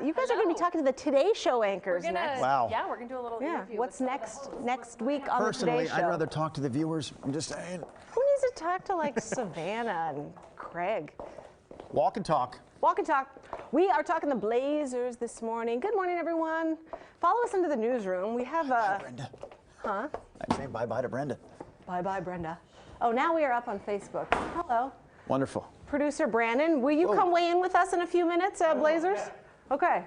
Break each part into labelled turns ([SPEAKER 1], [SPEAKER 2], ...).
[SPEAKER 1] you guys are going to be talking to the Today Show anchors next.
[SPEAKER 2] Wow.
[SPEAKER 3] Yeah, we're going to do a little interview.
[SPEAKER 1] What's next week on the Today
[SPEAKER 2] Personally,
[SPEAKER 1] Show?
[SPEAKER 2] I'd rather talk to the viewers. I'm just saying.
[SPEAKER 1] Who needs to talk to like Savannah and Craig?
[SPEAKER 2] Walk and talk.
[SPEAKER 1] Walk and talk. We are talking the Blazers this morning. Good morning, everyone. Follow us into the newsroom. We have
[SPEAKER 2] Bye, Brenda.
[SPEAKER 1] Huh?
[SPEAKER 2] I'm saying bye-bye to Brenda.
[SPEAKER 1] Bye-bye, Brenda. Oh, now we are up on Facebook. Hello.
[SPEAKER 2] Wonderful.
[SPEAKER 1] Producer Brandon, will you come weigh in with us in a few minutes, Blazers? Okay.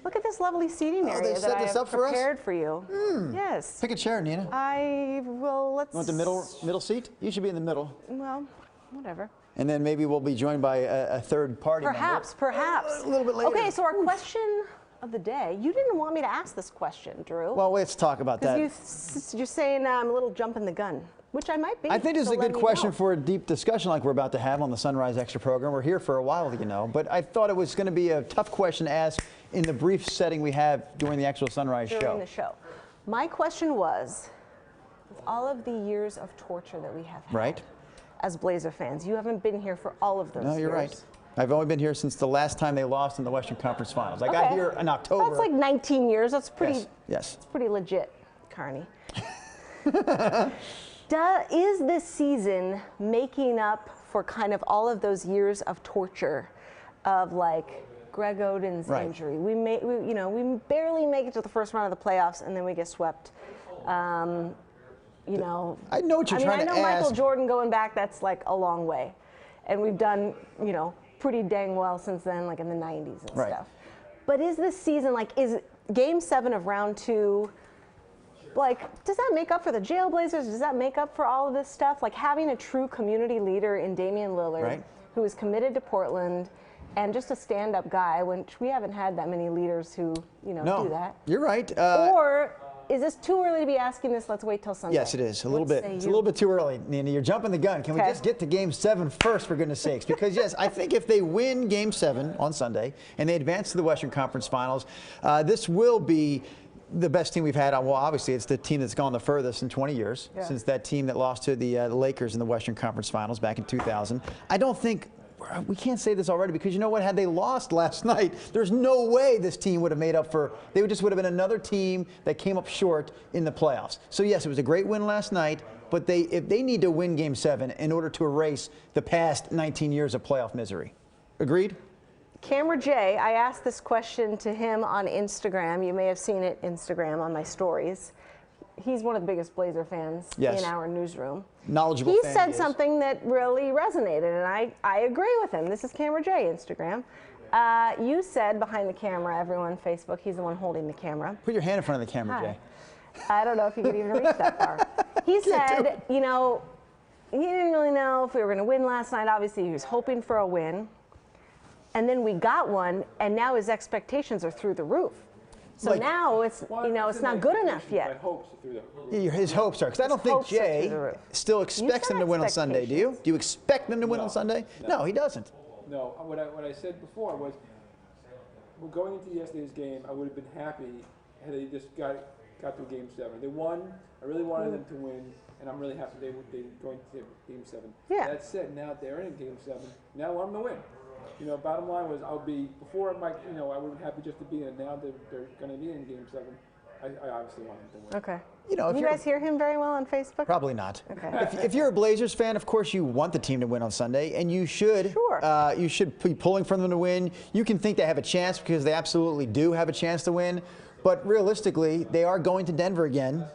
[SPEAKER 1] Look at this lovely seating area that I have prepared for you. Yes.
[SPEAKER 2] Pick a chair, Nina.
[SPEAKER 1] I will, let's...
[SPEAKER 2] You want the middle seat? You should be in the middle.
[SPEAKER 1] Well, whatever.
[SPEAKER 2] And then maybe we'll be joined by a third party
[SPEAKER 1] Perhaps.
[SPEAKER 2] A little bit later.
[SPEAKER 1] Okay, so our question of the day. You didn't want me to ask this question, Drew.
[SPEAKER 2] Well, let's talk about that.
[SPEAKER 1] Because you're saying I'm a little jumping the gun, which I might be.
[SPEAKER 2] I think this is a good question for a deep discussion like we're about to have on the Sunrise Extra program. We're here for a while, you know, but I thought it was going to be a tough question to ask in the brief setting we have during the actual Sunrise show.
[SPEAKER 1] During the show. My question was, with all of the years of torture that we have had as Blazer fans, you haven't been here for all of those years.
[SPEAKER 2] No, you're right. I've only been here since the last time they lost in the Western Conference Finals. I got here in October.
[SPEAKER 1] That's like 19 years. That's pretty.
[SPEAKER 2] Yes.
[SPEAKER 1] It's pretty legit, Carney. Is this season making up for kind of all of those years of torture, of like Greg Oden's injury? We barely make it to the first round of the playoffs, and then we get swept. You know.
[SPEAKER 2] I know what you're trying to ask.
[SPEAKER 1] I know Michael Jordan going back. That's like a long way, and we've done pretty dang well since then, like in the 90s and stuff. But is this season, like, is Game 7 of round 2, like, does that make up for the Jailblazers? Does that make up for all of this stuff? Like, having a true community leader in Damian Lillard, who is committed to Portland, and just a stand-up guy, which we haven't had that many leaders who, do that.
[SPEAKER 2] You're right.
[SPEAKER 1] Or is this too early to be asking this? Let's wait till Sunday.
[SPEAKER 2] Yes, it is. A little bit. It's a little bit too early, Nina. You're jumping the gun. Can we just get to Game 7 first, for goodness sakes? Because, yes, I think if they win Game 7 on Sunday and they advance to the Western Conference Finals, this will be the best team we've had. Well, obviously, it's the team that's gone the furthest in 20 years, since that team that lost to the Lakers in the Western Conference Finals back in 2000. I don't think we can't say this already, because you know what? Had they lost last night, there's no way this team would have made up for. They would have been another team that came up short in the playoffs. So yes, it was a great win last night, but if they need to win Game 7 in order to erase the past 19 years of playoff misery. Agreed?
[SPEAKER 1] Camera J, I asked this question to him on Instagram. You may have seen it Instagram on my stories. He's one of the biggest Blazer fans in our newsroom.
[SPEAKER 2] Knowledgeable
[SPEAKER 1] fan. He said something that really resonated, and I agree with him. This is Camera J, Instagram. You said behind the camera, everyone, Facebook, he's the one holding the camera.
[SPEAKER 2] Put your hand in front of the camera, Jay.
[SPEAKER 1] I don't know if you could even reach that far. He said, he didn't really know if we were going to win last night. Obviously, he was hoping for a win. And then we got one, and now his expectations are through the roof. So now it's, it's not good enough yet.
[SPEAKER 2] His hopes are, because I don't think Jay still expects them to win on Sunday. Do you? Do you expect them to win on Sunday? No, he doesn't.
[SPEAKER 4] No, what I said before was, going into yesterday's game, I would have been happy had they just got through Game 7. They won. I really wanted them to win, and I'm really happy they going to Game 7.
[SPEAKER 1] Yeah.
[SPEAKER 4] That said, now they're in Game 7. Now I want them to win. Bottom line was I would be I would be happy just to be in. Now they're going to be in Game 7. I obviously want them to win.
[SPEAKER 1] Okay.
[SPEAKER 2] If
[SPEAKER 1] you guys hear him very well on Facebook?
[SPEAKER 2] Probably not.
[SPEAKER 1] Okay.
[SPEAKER 2] If you're a Blazers fan, of course you want the team to win on Sunday, and you should. Sure. You should be pulling for them to win. You can think they have a chance, because they absolutely do have a chance to win. But realistically, they are going to Denver again.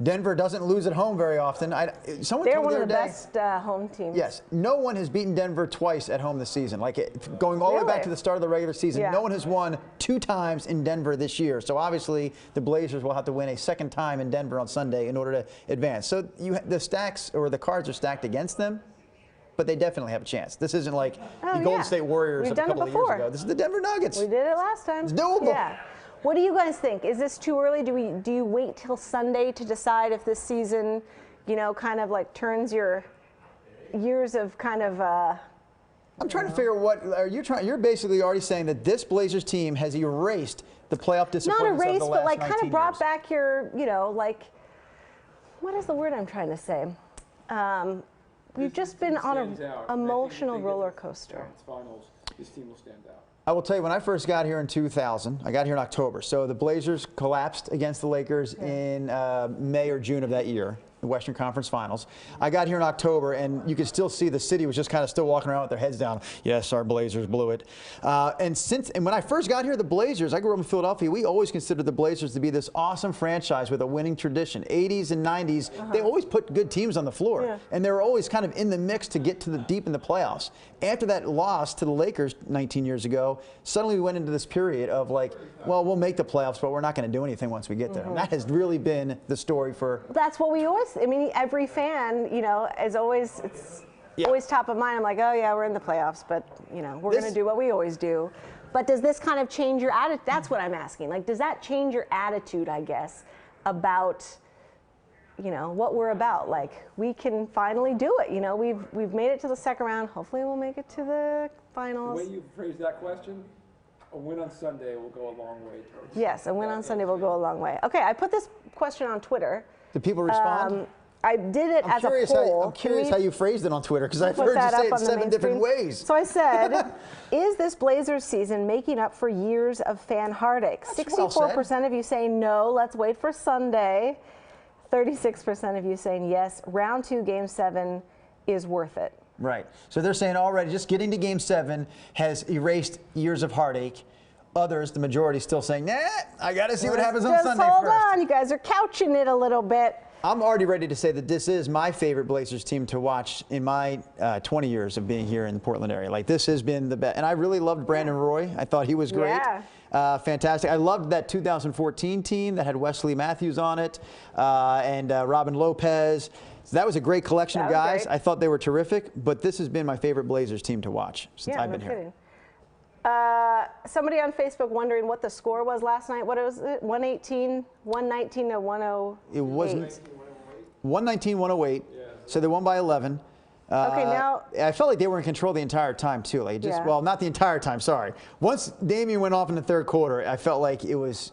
[SPEAKER 2] Denver doesn't lose at home very often. Someone
[SPEAKER 1] They're
[SPEAKER 2] told me
[SPEAKER 1] one of the
[SPEAKER 2] other day,
[SPEAKER 1] best home teams.
[SPEAKER 2] Yes. No one has beaten Denver twice at home this season. Going all the way back to the start of the regular season, no one has won 2 times in Denver this year. So obviously, the Blazers will have to win a second time in Denver on Sunday in order to advance. So the stacks, or the cards, are stacked against them, but they definitely have a chance. This isn't like the Golden State Warriors of a couple of years ago. This is the Denver Nuggets.
[SPEAKER 1] We did it last time.
[SPEAKER 2] It's doable.
[SPEAKER 1] Yeah. What do you guys think? Is this too early? Do you wait till Sunday to decide if this season, kind of like turns your years of kind of
[SPEAKER 2] I'm trying to figure out what are you trying. You're basically already saying that this Blazers team has erased the playoff disappointments
[SPEAKER 1] not erased,
[SPEAKER 2] of the last
[SPEAKER 1] but like
[SPEAKER 2] 19
[SPEAKER 1] kind of brought
[SPEAKER 2] years.
[SPEAKER 1] back your, like, what is the word I'm trying to say? We've just been on an emotional roller coaster.
[SPEAKER 4] Finals, this team will stand out.
[SPEAKER 2] I will tell you, when I first got here in 2000, I got here in October. So the Blazers collapsed against the Lakers in May or June of that year, the Western Conference Finals. I got here in October, and you could still see the city was just kind of still walking around with their heads down. Yes, our Blazers blew it. And when I first got here, the Blazers, I grew up in Philadelphia, we always considered the Blazers to be this awesome franchise with a winning tradition. 80s and 90s, they always put good teams on the floor. And they were always kind of in the mix to get to the deep in the playoffs. After that loss to the Lakers 19 years ago, suddenly we went into this period of like, well, we'll make the playoffs, but we're not going to do anything once we get there. And that has really been the story for.
[SPEAKER 1] That's what we always, I mean, every fan, you know, is always, it's always top of mind. I'm like, oh yeah, we're in the playoffs, but you know, we're going to do what we always do. But does this kind of change your attitude? That's what I'm asking. Like, does that change your attitude, I guess, about, you know, what we're about? Like, we can finally do it. You know, we've made it to the second round. Hopefully we'll make it to the finals.
[SPEAKER 4] The way you phrase that question, a win on Sunday will go a long way towards.
[SPEAKER 1] Yes, a win on Sunday will go a long way. Okay, I put this question on Twitter.
[SPEAKER 2] Did people respond?
[SPEAKER 1] I did it as a poll.
[SPEAKER 2] I'm curious how you phrased it on Twitter, because I've heard you say it 7 different ways.
[SPEAKER 1] So I said, is this Blazers season making up for years of fan heartache? 64% of you saying no, let's wait for Sunday. 36% of you saying yes, round 2, game 7 is worth it.
[SPEAKER 2] Right. So they're saying already just getting to game 7 has erased years of heartache. Others, the majority, still saying, nah, I got to see what happens on Sunday
[SPEAKER 1] first. Hold on, you guys are couching it a little bit.
[SPEAKER 2] I'm already ready to say that this is my favorite Blazers team to watch in my 20 years of being here in the Portland area. Like, this has been the best. And I really loved Brandon Roy. I thought he was great.
[SPEAKER 1] Yeah.
[SPEAKER 2] Fantastic. I loved that 2014 team that had Wesley Matthews on it and Robin Lopez. So that was a great collection of guys. I thought they were terrific. But this has been my favorite Blazers team to watch since I've been here.
[SPEAKER 1] Somebody on Facebook wondering what the score was last night. What was it? 119 to 108?
[SPEAKER 2] It wasn't. 119-108. Yeah. So they won by 11.
[SPEAKER 1] Okay, now
[SPEAKER 2] I felt like they were in control the entire time too. Like well, not the entire time. Sorry. Once Damian went off in the third quarter, I felt like it was.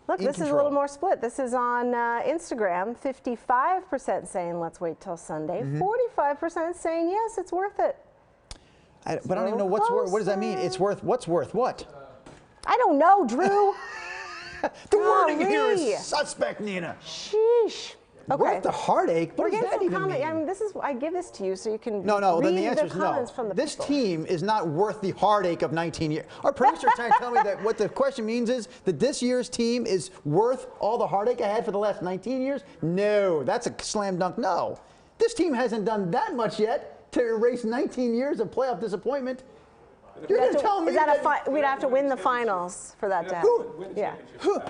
[SPEAKER 1] Look, this is a little more split. This is on Instagram. 55% saying let's wait till Sunday. 45% saying yes, it's worth it.
[SPEAKER 2] But I don't even know what's worth. What does that mean? It's worth. What's worth what?
[SPEAKER 1] I don't know, Drew.
[SPEAKER 2] The wording here is suspect, Nina.
[SPEAKER 1] Sheesh. Okay.
[SPEAKER 2] Worth the heartache? What does that even mean?
[SPEAKER 1] I mean, I give this to you so you can
[SPEAKER 2] No,
[SPEAKER 1] read
[SPEAKER 2] then the answer is no.
[SPEAKER 1] From the
[SPEAKER 2] this
[SPEAKER 1] people.
[SPEAKER 2] team is not worth the heartache of 19 years. Our producer is trying to tell me that what the question means is that this year's team is worth all the heartache I had for the last 19 years? No, that's a slam dunk no. This team hasn't done that much yet to erase 19 years of playoff disappointment. You're going to tell me
[SPEAKER 1] we'd have to win the finals for that to happen.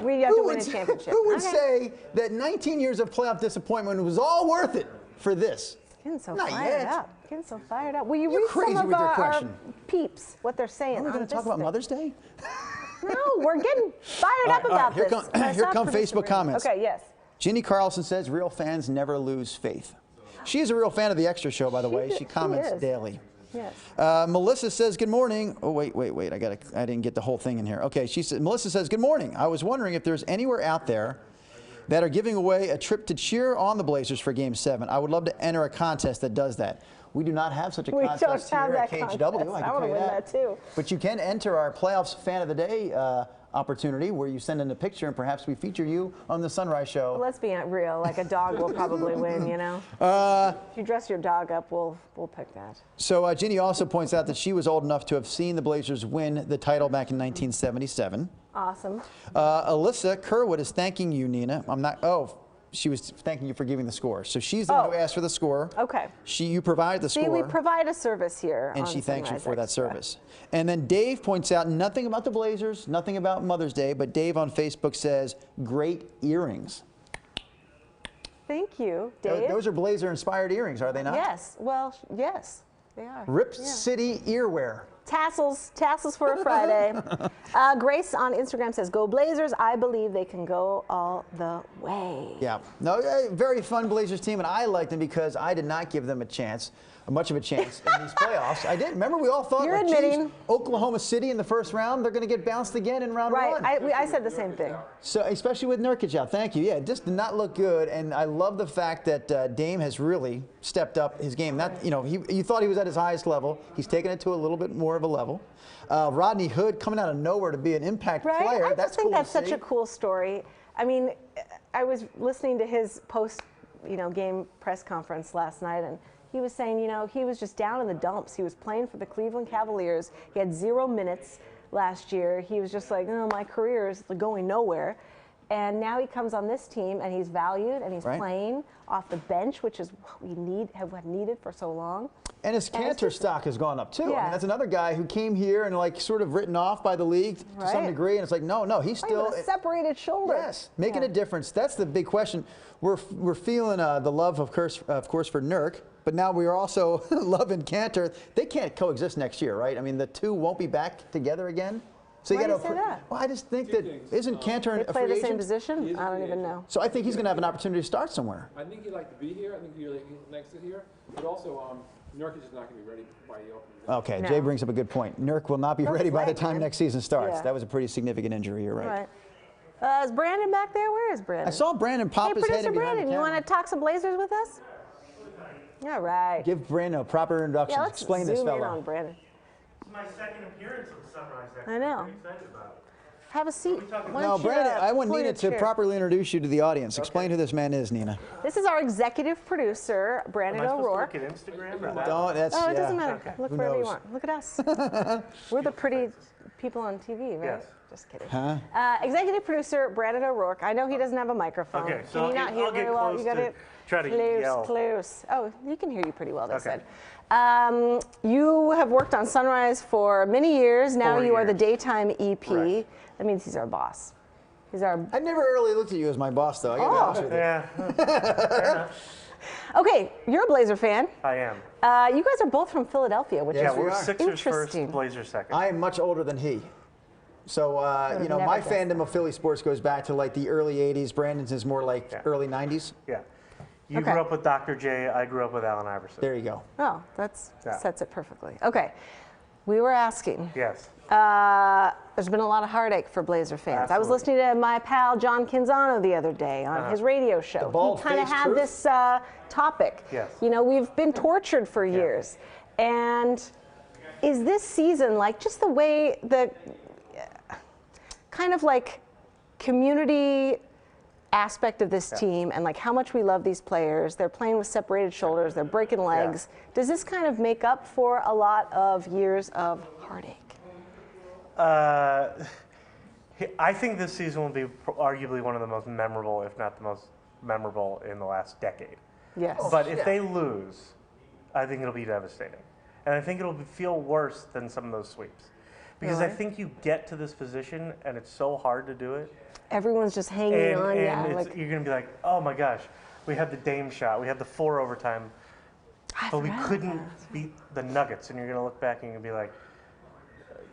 [SPEAKER 1] We'd have to win a championship.
[SPEAKER 2] Who would say that 19 years of playoff disappointment was all worth it for this?
[SPEAKER 1] Getting so fired up. Getting so fired up. Will you read some of our peeps, what they're saying?
[SPEAKER 2] Are we going to talk about Mother's Day?
[SPEAKER 1] No, we're getting fired up about this.
[SPEAKER 2] Here come Facebook comments.
[SPEAKER 1] Okay, yes.
[SPEAKER 2] Ginny Carlson says, real fans never lose faith. She is a real fan of the Extra Show, by the way. She comments daily.
[SPEAKER 1] Yes.
[SPEAKER 2] Melissa says, good morning. Oh, wait. I didn't get the whole thing in here. Okay, Melissa says, good morning. I was wondering if there's anywhere out there that are giving away a trip to cheer on the Blazers for Game 7. I would love to enter a contest that does that. We do not have such a contest here at KHW.
[SPEAKER 1] I want to win that too.
[SPEAKER 2] But you can enter our Playoffs Fan of the Day opportunity where you send in a picture and perhaps we feature you on the Sunrise Show.
[SPEAKER 1] Well, let's be real. Like a dog will probably win, you know? If you dress your dog up, we'll pick that.
[SPEAKER 2] So Ginny also points out that she was old enough to have seen the Blazers win the title back in 1977.
[SPEAKER 1] Awesome.
[SPEAKER 2] Alyssa Kerwood is thanking you, Nina. She was thanking you for giving the score. So she's the one who asked for the score.
[SPEAKER 1] Okay.
[SPEAKER 2] You provide the score.
[SPEAKER 1] See, we provide a service here.
[SPEAKER 2] And she thanks you for that service. And then Dave points out nothing about the Blazers, nothing about Mother's Day, but Dave on Facebook says, great earrings.
[SPEAKER 1] Thank you, Dave.
[SPEAKER 2] Those are Blazer-inspired earrings, are they not?
[SPEAKER 1] Yes. Well, yes, they are.
[SPEAKER 2] Rip City earwear.
[SPEAKER 1] Tassels for a Friday. Grace on Instagram says, go Blazers. I believe they can go all the way.
[SPEAKER 2] Yeah. No, very fun Blazers team, and I liked them because I did not give them much of a chance in these playoffs. I did. Remember, we all thought, geez, Oklahoma City in the first round, they're going to get bounced again in round one.
[SPEAKER 1] Right. I said the same thing.
[SPEAKER 2] So, especially with Nurkic out. Thank you. Yeah, it just did not look good, and I love the fact that Dame has really stepped up his game. You thought he was at his highest level. He's taken it to a little bit more more of a level. Rodney Hood coming out of nowhere to be an impact
[SPEAKER 1] right?
[SPEAKER 2] player.
[SPEAKER 1] I
[SPEAKER 2] That's
[SPEAKER 1] just think
[SPEAKER 2] cool
[SPEAKER 1] that's
[SPEAKER 2] to
[SPEAKER 1] such
[SPEAKER 2] see.
[SPEAKER 1] a cool story. I mean, I was listening to his game press conference last night, and he was saying, he was just down in the dumps. He was playing for the Cleveland Cavaliers. He had 0 minutes last year. He was just like, my career is going nowhere. And now he comes on this team, and he's valued, and he's playing off the bench, which is what we have needed for so long.
[SPEAKER 2] And his Cantor stock has gone up too.
[SPEAKER 1] Yeah.
[SPEAKER 2] I mean, that's another guy who came here and sort of written off by the league to some degree, and it's like, no, he's still
[SPEAKER 1] with a separated shoulder.
[SPEAKER 2] Yes, making a difference. That's the big question. We're feeling the love, of course, for Nurk, but now we are also loving Cantor. They can't coexist next year, right? I mean, the two won't be back together again. So
[SPEAKER 1] Why do you say that?
[SPEAKER 2] Well, I just think that isn't Cantor a free
[SPEAKER 1] Play the
[SPEAKER 2] agent?
[SPEAKER 1] same position? I don't even know.
[SPEAKER 2] So I think he's going to have an opportunity to start somewhere.
[SPEAKER 4] I think he'd like to be here. I think he'd next to here. But also, Nurkic is not going to be ready by the opening.
[SPEAKER 2] Okay,
[SPEAKER 1] No.
[SPEAKER 2] Jay brings up a good point. Nurk will not be ready by the time next season starts.
[SPEAKER 1] Yeah.
[SPEAKER 2] That was a pretty significant injury, you're right.
[SPEAKER 1] All right. Is Brandon back there? Where is Brandon?
[SPEAKER 2] I saw Brandon pop
[SPEAKER 1] Hey,
[SPEAKER 2] his head
[SPEAKER 1] producer
[SPEAKER 2] in behind
[SPEAKER 1] Brandon,
[SPEAKER 2] the
[SPEAKER 1] you
[SPEAKER 2] camera.
[SPEAKER 1] want to talk some Blazers with us? All right.
[SPEAKER 2] Give Brandon a proper introduction.
[SPEAKER 1] Yeah, let's
[SPEAKER 2] Explain
[SPEAKER 1] zoom
[SPEAKER 2] this
[SPEAKER 1] in
[SPEAKER 2] fellow.
[SPEAKER 1] on Brandon.
[SPEAKER 3] It's my second appearance on Sunrise.
[SPEAKER 1] I know.
[SPEAKER 3] I'm very excited about it.
[SPEAKER 1] Have a seat. Why
[SPEAKER 2] No,
[SPEAKER 1] don't you,
[SPEAKER 2] Brandon, I want
[SPEAKER 1] pull
[SPEAKER 2] Nina
[SPEAKER 1] your
[SPEAKER 2] to
[SPEAKER 1] chair?
[SPEAKER 2] properly introduce you to the audience. Explain who this man is, Nina.
[SPEAKER 1] This is our executive producer, Brandon
[SPEAKER 3] Am I supposed
[SPEAKER 1] O'Rourke.
[SPEAKER 3] to look at Instagram or that?
[SPEAKER 2] Don't, that's,
[SPEAKER 1] Oh, it
[SPEAKER 2] yeah.
[SPEAKER 1] doesn't matter.
[SPEAKER 3] Okay.
[SPEAKER 1] Look
[SPEAKER 2] Who
[SPEAKER 1] wherever you
[SPEAKER 2] knows?
[SPEAKER 1] want. Look at us. We're the pretty people on TV, right?
[SPEAKER 3] Yes.
[SPEAKER 1] Just kidding.
[SPEAKER 2] Huh?
[SPEAKER 1] Executive producer Brandon O'Rourke. I know he doesn't have a microphone.
[SPEAKER 3] Okay, so
[SPEAKER 1] Can you
[SPEAKER 3] I'll
[SPEAKER 1] not
[SPEAKER 3] get-
[SPEAKER 1] hear
[SPEAKER 3] I'll get
[SPEAKER 1] very well?
[SPEAKER 3] close
[SPEAKER 1] You got
[SPEAKER 3] to
[SPEAKER 1] it.
[SPEAKER 3] try to
[SPEAKER 1] close,
[SPEAKER 3] yell.
[SPEAKER 1] close. Oh, you can hear you pretty well. They
[SPEAKER 3] Okay.
[SPEAKER 1] said. You have worked on Sunrise for many years. Now
[SPEAKER 3] 4
[SPEAKER 1] you are the
[SPEAKER 3] years.
[SPEAKER 1] daytime EP.
[SPEAKER 3] Right.
[SPEAKER 1] That means he's our boss. He's our.
[SPEAKER 2] I never really looked at you as my boss, though. I gotta be honest with you.
[SPEAKER 3] Yeah, fair enough.
[SPEAKER 1] Okay, you're a Blazer fan.
[SPEAKER 3] I am.
[SPEAKER 1] You guys are both from Philadelphia, which
[SPEAKER 2] Yes,
[SPEAKER 1] is
[SPEAKER 2] we
[SPEAKER 3] We're
[SPEAKER 2] are.
[SPEAKER 3] Sixers first,
[SPEAKER 1] Interesting.
[SPEAKER 3] Blazers second.
[SPEAKER 2] I am much older than he. So,
[SPEAKER 1] Would've never
[SPEAKER 2] my
[SPEAKER 1] guessed
[SPEAKER 2] fandom of Philly sports goes back to like the early 80s. Brandon's is more like
[SPEAKER 3] Yeah.
[SPEAKER 2] early 90s.
[SPEAKER 3] Yeah. You
[SPEAKER 1] Okay.
[SPEAKER 3] grew up with Dr. J. I grew up with Allen Iverson.
[SPEAKER 2] There you go.
[SPEAKER 1] Oh, that
[SPEAKER 3] Yeah.
[SPEAKER 1] sets it perfectly. Okay, we were asking.
[SPEAKER 3] Yes.
[SPEAKER 1] There's been a lot of heartache for Blazer fans. I was
[SPEAKER 3] Absolutely.
[SPEAKER 1] listening to my pal John Kinzano the other day on his radio show.
[SPEAKER 2] bald
[SPEAKER 1] He kind of
[SPEAKER 2] face
[SPEAKER 1] had
[SPEAKER 2] truth?
[SPEAKER 1] this topic.
[SPEAKER 3] Yes.
[SPEAKER 1] We've been tortured for years. And is this season like just the way the kind of like community aspect of this team and like how much we love these players? They're playing with separated shoulders, they're breaking legs. Does this kind of make up for a lot of years of heartache?
[SPEAKER 3] I think this season will be arguably one of the most memorable, if not the most memorable, in the last decade.
[SPEAKER 1] Yes.
[SPEAKER 3] But if they lose, I think it'll be devastating. And I think it'll feel worse than some of those sweeps. Because I
[SPEAKER 1] Really?
[SPEAKER 3] think you get to this position and it's so hard to do it.
[SPEAKER 1] Everyone's just hanging
[SPEAKER 3] And,
[SPEAKER 1] on, yeah.
[SPEAKER 3] and
[SPEAKER 1] Like,
[SPEAKER 3] you're going to be like, oh my gosh, we had the Dame shot, we had the 4 overtime,
[SPEAKER 1] I
[SPEAKER 3] but we
[SPEAKER 1] forgot
[SPEAKER 3] couldn't
[SPEAKER 1] that.
[SPEAKER 3] beat the Nuggets. And you're going to look back and you're going to be like,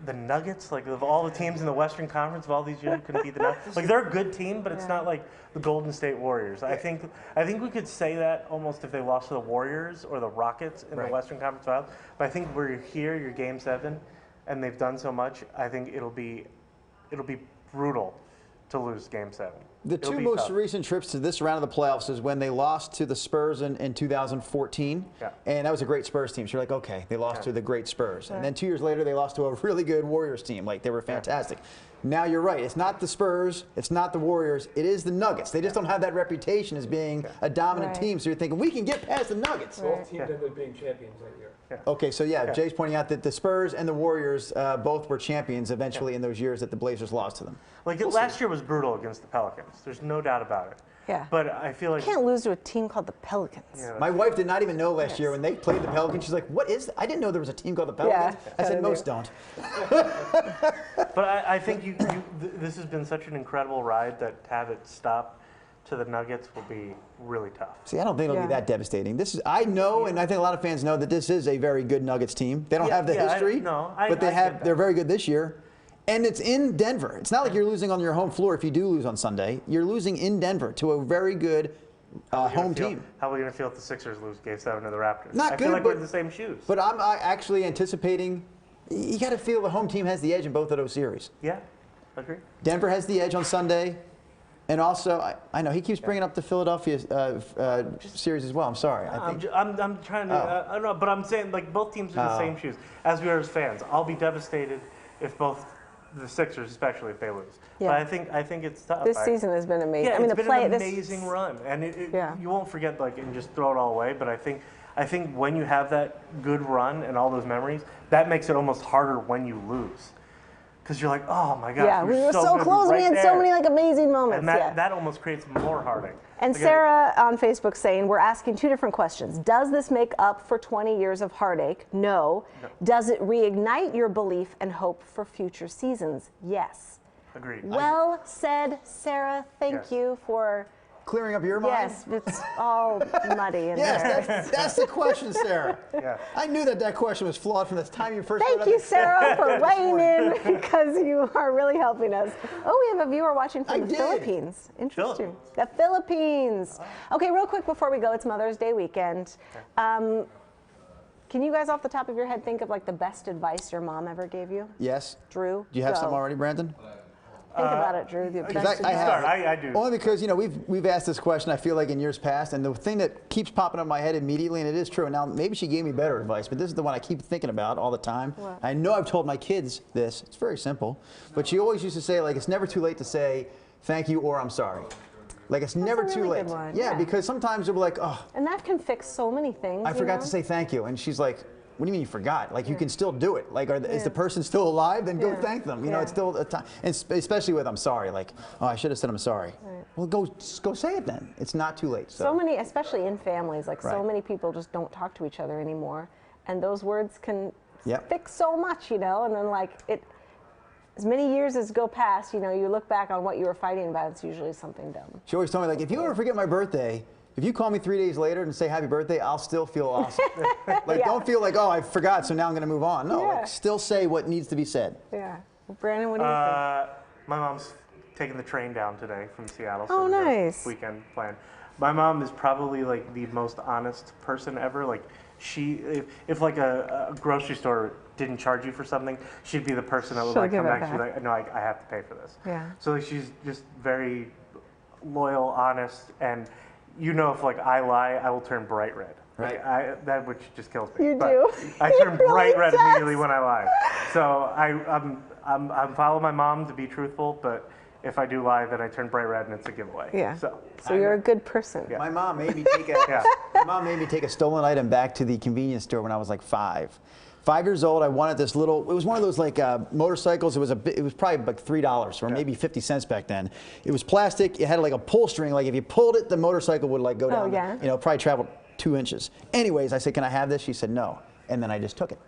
[SPEAKER 3] the Nuggets, like of all the teams in the Western Conference of all these years, we couldn't beat the Nuggets. Like they're a good team, but it's not like the Golden State Warriors. I think we could say that almost if they lost to the Warriors or the Rockets in the Western Conference Finals. But I think we're here, you're Game 7, and they've done so much. I think it'll be brutal to lose Game 7.
[SPEAKER 2] The
[SPEAKER 3] It'll
[SPEAKER 2] two
[SPEAKER 3] be
[SPEAKER 2] most
[SPEAKER 3] tough.
[SPEAKER 2] recent trips to this round of the playoffs is when they lost to the Spurs in 2014.
[SPEAKER 3] Yeah.
[SPEAKER 2] And that was a great Spurs team. So you're like, okay, they lost to the great Spurs. And then 2 years later, they lost to a really good Warriors team. Like, they were fantastic. Now you're right. It's not the Spurs. It's not the Warriors. It is the Nuggets. They just don't have that reputation as being a dominant
[SPEAKER 1] Right.
[SPEAKER 2] team. So you're thinking, we can get past the Nuggets.
[SPEAKER 4] Both teams ended up being champions that year.
[SPEAKER 2] Okay, so yeah, Jay's pointing out that the Spurs and the Warriors both were champions eventually in those years that the Blazers lost to them.
[SPEAKER 3] Like last year was brutal against the Pelicans. There's no doubt about it.
[SPEAKER 1] Yeah.
[SPEAKER 3] But I feel like
[SPEAKER 1] You can't lose to a team called the Pelicans.
[SPEAKER 3] Yeah.
[SPEAKER 2] My wife did not even know last year when they played the Pelicans. She's like, what is that? I didn't know there was a team called the Pelicans.
[SPEAKER 1] Yeah,
[SPEAKER 2] I said,
[SPEAKER 1] kinda
[SPEAKER 2] most
[SPEAKER 1] do.
[SPEAKER 2] don't.
[SPEAKER 3] But I think this has been such an incredible ride that to have it stop to the Nuggets will be really tough.
[SPEAKER 2] See, I don't think it'll
[SPEAKER 1] Yeah.
[SPEAKER 2] be that devastating. I know, and I think a lot of fans know that this is a very good Nuggets team. They don't
[SPEAKER 3] Yeah,
[SPEAKER 2] have the
[SPEAKER 3] yeah,
[SPEAKER 2] history, but
[SPEAKER 3] I get that.
[SPEAKER 2] they're very good this year. And it's in Denver. It's not like you're losing on your home floor if you do lose on Sunday. You're losing in Denver to a very good home team.
[SPEAKER 3] How are we going to feel if the Sixers lose Game 7 to the Raptors?
[SPEAKER 2] Not
[SPEAKER 3] I
[SPEAKER 2] good,
[SPEAKER 3] feel like
[SPEAKER 2] but-
[SPEAKER 3] we're in the same shoes.
[SPEAKER 2] But I'm actually anticipating, you got to feel the home team has the edge in both of those series.
[SPEAKER 3] Yeah, agree.
[SPEAKER 2] Denver has the edge on Sunday. And also, I know he keeps bringing up the Philadelphia series as well. I'm sorry.
[SPEAKER 3] I'm trying to. I don't know, but I'm saying like both teams are in the same shoes. As we are as fans, I'll be devastated if both the Sixers, especially if they lose.
[SPEAKER 1] Yeah.
[SPEAKER 3] But I think it's tough.
[SPEAKER 1] This season has been amazing.
[SPEAKER 3] Yeah,
[SPEAKER 1] I mean,
[SPEAKER 3] it's
[SPEAKER 1] the
[SPEAKER 3] been
[SPEAKER 1] play,
[SPEAKER 3] an amazing run, and you won't forget like and just throw it all away. But I think when you have that good run and all those memories, that makes it almost harder when you lose. Because you're like, oh my gosh,
[SPEAKER 1] yeah, we were so
[SPEAKER 3] good
[SPEAKER 1] close.
[SPEAKER 3] right
[SPEAKER 1] We had
[SPEAKER 3] there.
[SPEAKER 1] so many like amazing moments.
[SPEAKER 3] And that almost creates more heartache.
[SPEAKER 1] And
[SPEAKER 3] like,
[SPEAKER 1] Sarah on Facebook saying, we're asking two different questions. Does this make up for 20 years of heartache? No. Does it reignite your belief and hope for future seasons? Yes.
[SPEAKER 3] Agreed.
[SPEAKER 1] Well said, Sarah. Thank you for
[SPEAKER 2] clearing up your mind?
[SPEAKER 1] Yes, it's all muddy in
[SPEAKER 2] yes,
[SPEAKER 1] there.
[SPEAKER 2] that's the question, Sarah.
[SPEAKER 3] Yeah.
[SPEAKER 2] I knew that question was flawed from the time you first
[SPEAKER 1] Thank you, Sarah, for weighing in because you are really helping us. Oh, we have a viewer watching from the Philippines. Interesting. The Philippines. Okay, real quick before we go, it's Mother's Day weekend. Can you guys off the top of your head think of like the best advice your mom ever gave you?
[SPEAKER 2] Yes.
[SPEAKER 1] Drew?
[SPEAKER 2] Do you have some already, Brandon?
[SPEAKER 1] Think about it, Drew.
[SPEAKER 2] I
[SPEAKER 3] do.
[SPEAKER 2] Only because, we've asked this question, I feel like, in years past, and the thing that keeps popping up in my head immediately, and it is true, and now maybe she gave me better advice, but this is the one I keep thinking about all the time.
[SPEAKER 1] What?
[SPEAKER 2] I know I've told my kids this. It's very simple. But she always used to say, like, it's never too late to say thank you or I'm sorry. Like, it's never too late.
[SPEAKER 1] Good one.
[SPEAKER 2] Yeah, because sometimes you'll be like, oh.
[SPEAKER 1] And that can fix so many things.
[SPEAKER 2] I forgot to say thank you. And she's like, what do you mean you forgot? Like, you can still do it. Like, is the person still alive? Then go thank them. You know, it's still a time. And especially with I'm sorry. Like, oh, I should have said I'm sorry.
[SPEAKER 1] Right.
[SPEAKER 2] Well, go say it then. It's not too late.
[SPEAKER 1] So many, especially in families, like so many people just don't talk to each other anymore. And those words can fix so much, And then like as many years as go past, you look back on what you were fighting about, it's usually something dumb.
[SPEAKER 2] She always told me, like, if you ever forget my birthday, if you call me 3 days later and say happy birthday, I'll still feel awesome. Like, don't feel like, oh, I forgot, so now I'm going to move on. No, like, still say what needs to be said.
[SPEAKER 1] Yeah. Brandon, what do you think?
[SPEAKER 3] My mom's taking the train down today from Seattle.
[SPEAKER 1] Oh, nice.
[SPEAKER 3] Weekend plan. My mom is probably like the most honest person ever. Like if like a grocery store didn't charge you for something, she'd be the person that would like come back. She'd be like, no, I have to pay for this.
[SPEAKER 1] Yeah.
[SPEAKER 3] So like, she's just very loyal, honest, and if like I lie, I will turn bright red.
[SPEAKER 2] Right.
[SPEAKER 3] Like, that which just kills me.
[SPEAKER 1] You do.
[SPEAKER 3] I turn bright red immediately when I lie. So I'm following my mom to be truthful, but if I do lie, then I turn bright red and it's a giveaway.
[SPEAKER 1] Yeah. So you're a good person.
[SPEAKER 2] Yeah. My mom made me take a stolen item back to the convenience store when I was like 5. 5 years old, I wanted this little. It was one of those like motorcycles. It was probably like $3 or maybe 50 cents back then. It was plastic. It had like a pull string. Like if you pulled it, the motorcycle would like go down.
[SPEAKER 1] Oh, yeah.
[SPEAKER 2] Probably travel 2 inches. Anyways, I said, "Can I have this?" She said, "No," and then I just took it.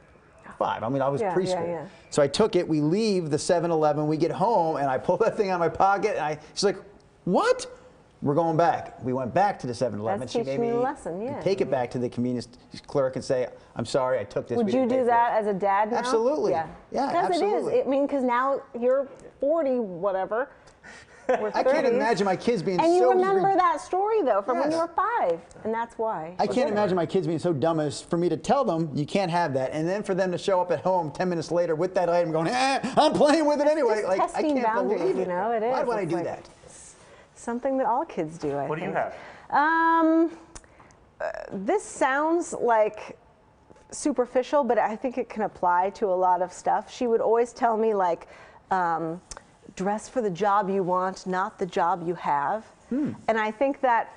[SPEAKER 2] 5. I mean, I was preschool.
[SPEAKER 1] Yeah.
[SPEAKER 2] So I took it. We leave the 7-Eleven. We get home, and I pull that thing out of my pocket. And she's like, "What?" We're going back. We went back to the 7-Eleven.
[SPEAKER 1] She made me a lesson,
[SPEAKER 2] take it back to the convenience clerk and say, "I'm sorry, I took this."
[SPEAKER 1] Would you do that as a dad now?
[SPEAKER 2] Absolutely.
[SPEAKER 1] Yeah.
[SPEAKER 2] Because
[SPEAKER 1] it is. I mean, because now you're 40, whatever.
[SPEAKER 2] I can't imagine my kids being
[SPEAKER 1] and you remember that story, though, from when you were 5. And that's why.
[SPEAKER 2] I can't imagine my kids being so dumb as for me to tell them, you can't have that. And then for them to show up at home 10 minutes later with that item going, I'm playing with it anyway. Like, I can't believe it.
[SPEAKER 1] It is.
[SPEAKER 2] Why would I do that?
[SPEAKER 1] Something that all kids do, I think.
[SPEAKER 3] What do you have?
[SPEAKER 1] This sounds like superficial, but I think it can apply to a lot of stuff. She would always tell me, like, dress for the job you want, not the job you have. And I think that,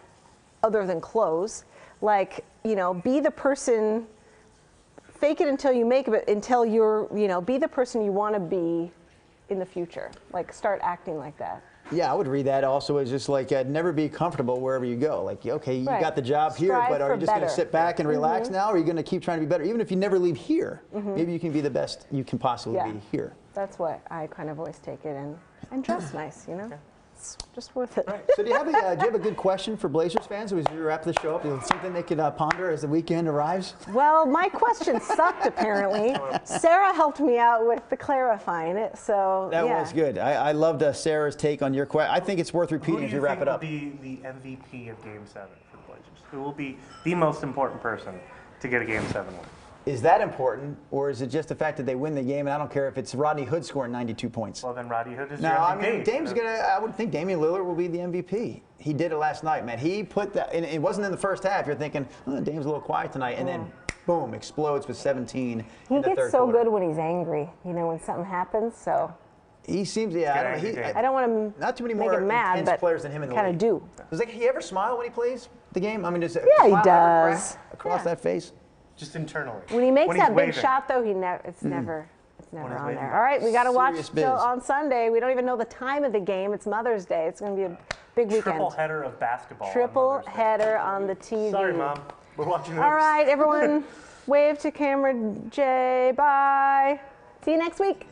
[SPEAKER 1] other than clothes, like, be the person, fake it until you make it, but until you're, be the person you want to be in the future. Like, start acting like that.
[SPEAKER 2] Yeah, I would read that also as just like never be comfortable wherever you go. Like, okay, you got the job here, but are you just going to sit back and relax now, or are you going to keep trying to be better? Even if you never leave here, maybe you can be the best you can possibly be here.
[SPEAKER 1] That's what I kind of always take it and dress nice, It's just worth it.
[SPEAKER 2] Right. So do you have a good question for Blazers fans as we wrap the show up? Is it something they could ponder as the weekend arrives?
[SPEAKER 1] Well, my question sucked, apparently. Sarah helped me out with the clarifying it, so
[SPEAKER 2] that was good. I loved Sarah's take on your question. I think it's worth repeating as we wrap it up.
[SPEAKER 3] Who do you think will be the MVP of Game 7 for the Blazers? Who will be the most important person to get a Game 7 win?
[SPEAKER 2] Is that important, or is it just the fact that they win the game, and I don't care if it's Rodney Hood scoring 92 points?
[SPEAKER 3] Well, then Rodney Hood is
[SPEAKER 2] No,
[SPEAKER 3] your
[SPEAKER 2] I
[SPEAKER 3] MVP.
[SPEAKER 2] I would think Damian Lillard will be the MVP. He did it last night, man. He put that, and it wasn't in the first half. You're thinking, oh, Dame's a little quiet tonight, and then boom, explodes with 17 in the third
[SPEAKER 1] gets so
[SPEAKER 2] quarter.
[SPEAKER 1] good when he's angry, when something happens, so.
[SPEAKER 2] He seems,
[SPEAKER 1] I don't want to
[SPEAKER 2] not too many
[SPEAKER 1] make
[SPEAKER 2] more
[SPEAKER 1] him mad,
[SPEAKER 2] intense
[SPEAKER 1] but
[SPEAKER 2] players than him in the
[SPEAKER 1] kind
[SPEAKER 2] league.
[SPEAKER 1] of do.
[SPEAKER 2] Does he ever smile when he plays the game? I mean, does
[SPEAKER 1] he
[SPEAKER 2] smile ever
[SPEAKER 1] does.
[SPEAKER 2] crack across that face?
[SPEAKER 3] Just internally.
[SPEAKER 1] When he makes that big
[SPEAKER 3] waving.
[SPEAKER 1] shot, though, it's never on
[SPEAKER 3] waving.
[SPEAKER 1] there. All right, we got to watch
[SPEAKER 2] Serious
[SPEAKER 1] till
[SPEAKER 2] biz.
[SPEAKER 1] on Sunday. We don't even know the time of the game. It's Mother's Day. It's going to be a big weekend.
[SPEAKER 3] Triple header of basketball.
[SPEAKER 1] Triple
[SPEAKER 3] on Mother's Day.
[SPEAKER 1] header on the TV.
[SPEAKER 3] Sorry, Mom. We're watching
[SPEAKER 1] All right, everyone, wave to camera J. Bye. See you next week.